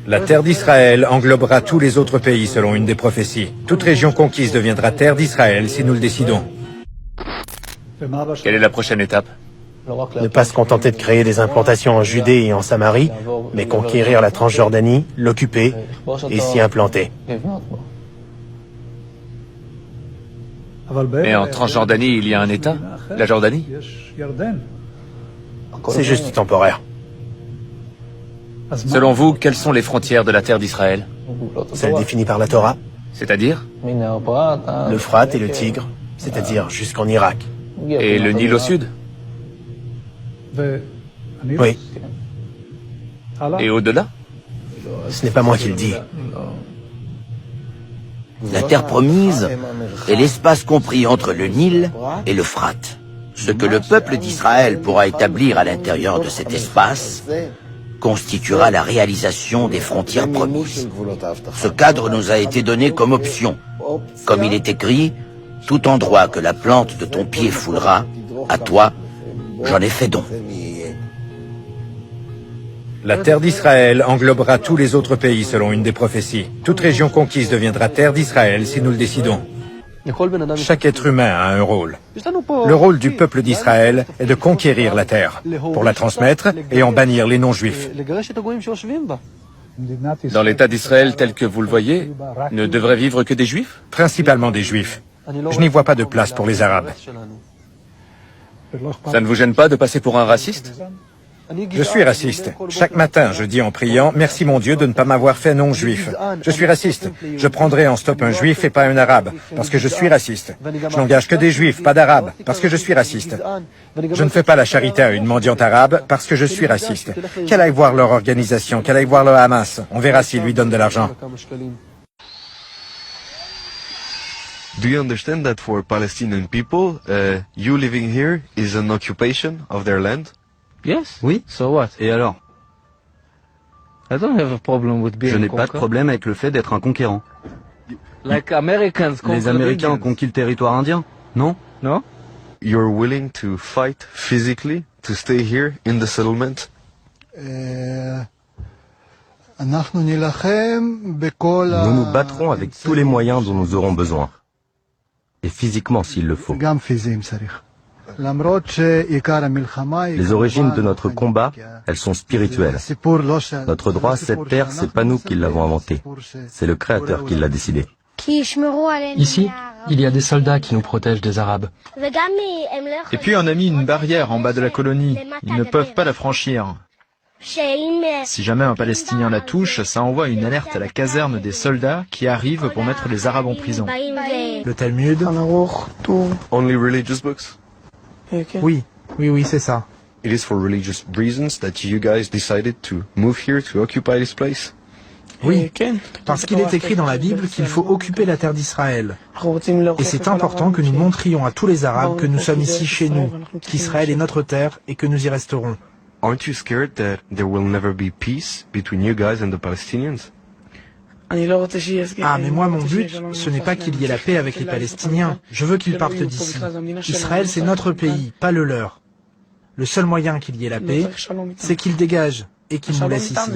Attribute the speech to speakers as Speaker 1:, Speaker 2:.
Speaker 1: La terre d'Israël englobera tous les autres pays selon une des prophéties. Toute région conquise deviendra terre d'Israël si nous le décidons.
Speaker 2: Quelle est la prochaine étape?
Speaker 3: Ne pas se contenter de créer des implantations en Judée et en Samarie, mais conquérir la Transjordanie, l'occuper et s'y implanter.
Speaker 2: Mais en Transjordanie, il y a un État, la Jordanie?
Speaker 3: C'est juste temporaire.
Speaker 2: Selon vous, quelles sont les frontières de la terre d'Israël?
Speaker 3: Celle définie par la Torah,
Speaker 2: C'est-à-dire?
Speaker 3: l'Euphrate et le Tigre, c'est-à-dire jusqu'en Irak.
Speaker 2: Et le Nil au sud?
Speaker 3: Oui,
Speaker 2: Et au-delà?
Speaker 3: ce n'est pas moi qui le dis.
Speaker 4: La terre promise est l'espace compris entre le Nil et l'Euphrate. Ce que le peuple d'Israël pourra établir à l'intérieur de cet espace constituera la réalisation des frontières promises. Ce cadre nous a été donné comme option. Comme il est écrit, tout endroit que la plante de ton pied foulera, à toi, j'en ai fait don.
Speaker 1: La terre d'Israël englobera tous les autres pays selon une des prophéties. Toute région conquise deviendra terre d'Israël si nous le décidons. Chaque être humain a un rôle. Le rôle du peuple d'Israël est de conquérir la terre, pour la transmettre et en bannir les non-juifs.
Speaker 2: Dans l'État d'Israël tel que vous le voyez, ne devraient vivre que des Juifs?
Speaker 1: Principalement des juifs. Je n'y vois pas de place pour les Arabes.
Speaker 2: Ça ne vous gêne pas de passer pour un raciste?
Speaker 1: Je suis raciste. Chaque matin, je dis en priant, merci mon Dieu de ne pas m'avoir fait non-juif. Je suis raciste. Je prendrai en stop un juif et pas un arabe, parce que je suis raciste. Je n'engage que des juifs, pas d'arabes, parce que je suis raciste. Je ne fais pas la charité à une mendiante arabe, parce que je suis raciste. Qu'elle aille voir leur organisation, qu'elle aille voir le Hamas. On verra s'ils lui donnent de l'argent.
Speaker 5: Do you understand that for Palestinian people, you living here is an occupation of their land?
Speaker 6: Yes.
Speaker 7: Oui.
Speaker 6: So what?
Speaker 7: Et alors?
Speaker 6: I don't have a problem with being
Speaker 7: Je n'ai pas de problème avec le fait d'être un conquérant.
Speaker 6: Like Americans
Speaker 7: Les Américains ont conquis le territoire indien, non?
Speaker 6: No?
Speaker 5: You're willing to fight physically to stay here in the settlement?
Speaker 8: Nous nous battrons avec tous les moyens dont nous aurons besoin. Et physiquement s'il le faut. Les origines de notre combat, elles sont spirituelles. Notre droit à cette terre, c'est pas nous qui l'avons inventé. C'est le Créateur qui l'a décidé.
Speaker 9: Ici, il y a des soldats qui nous protègent des Arabes.
Speaker 10: Et puis on a mis une barrière en bas de la colonie. Ils ne peuvent pas la franchir. Si jamais un Palestinien la touche, ça envoie une alerte à la caserne des soldats qui arrivent pour mettre les Arabes en prison.
Speaker 3: Le Talmud.
Speaker 5: Only religious books?
Speaker 3: Oui, c'est ça.
Speaker 5: It is for religious reasons that you guys decided to move here to occupy this place?
Speaker 3: Oui, parce qu'il est écrit dans la Bible qu'il faut occuper la terre d'Israël. Et c'est important que nous montrions à tous les Arabes que nous sommes ici chez nous, qu'Israël est notre terre et que nous y resterons.
Speaker 5: Aren't you scared that there will never be peace between you guys and the Palestinians?
Speaker 3: Ah, mais moi, mon but, ce n'est pas qu'il y ait la paix avec les Palestiniens. Je veux qu'ils partent d'ici. Israël, c'est notre pays, pas le leur. Le seul moyen qu'il y ait la paix, c'est qu'ils dégagent et qu'ils nous laissent ici.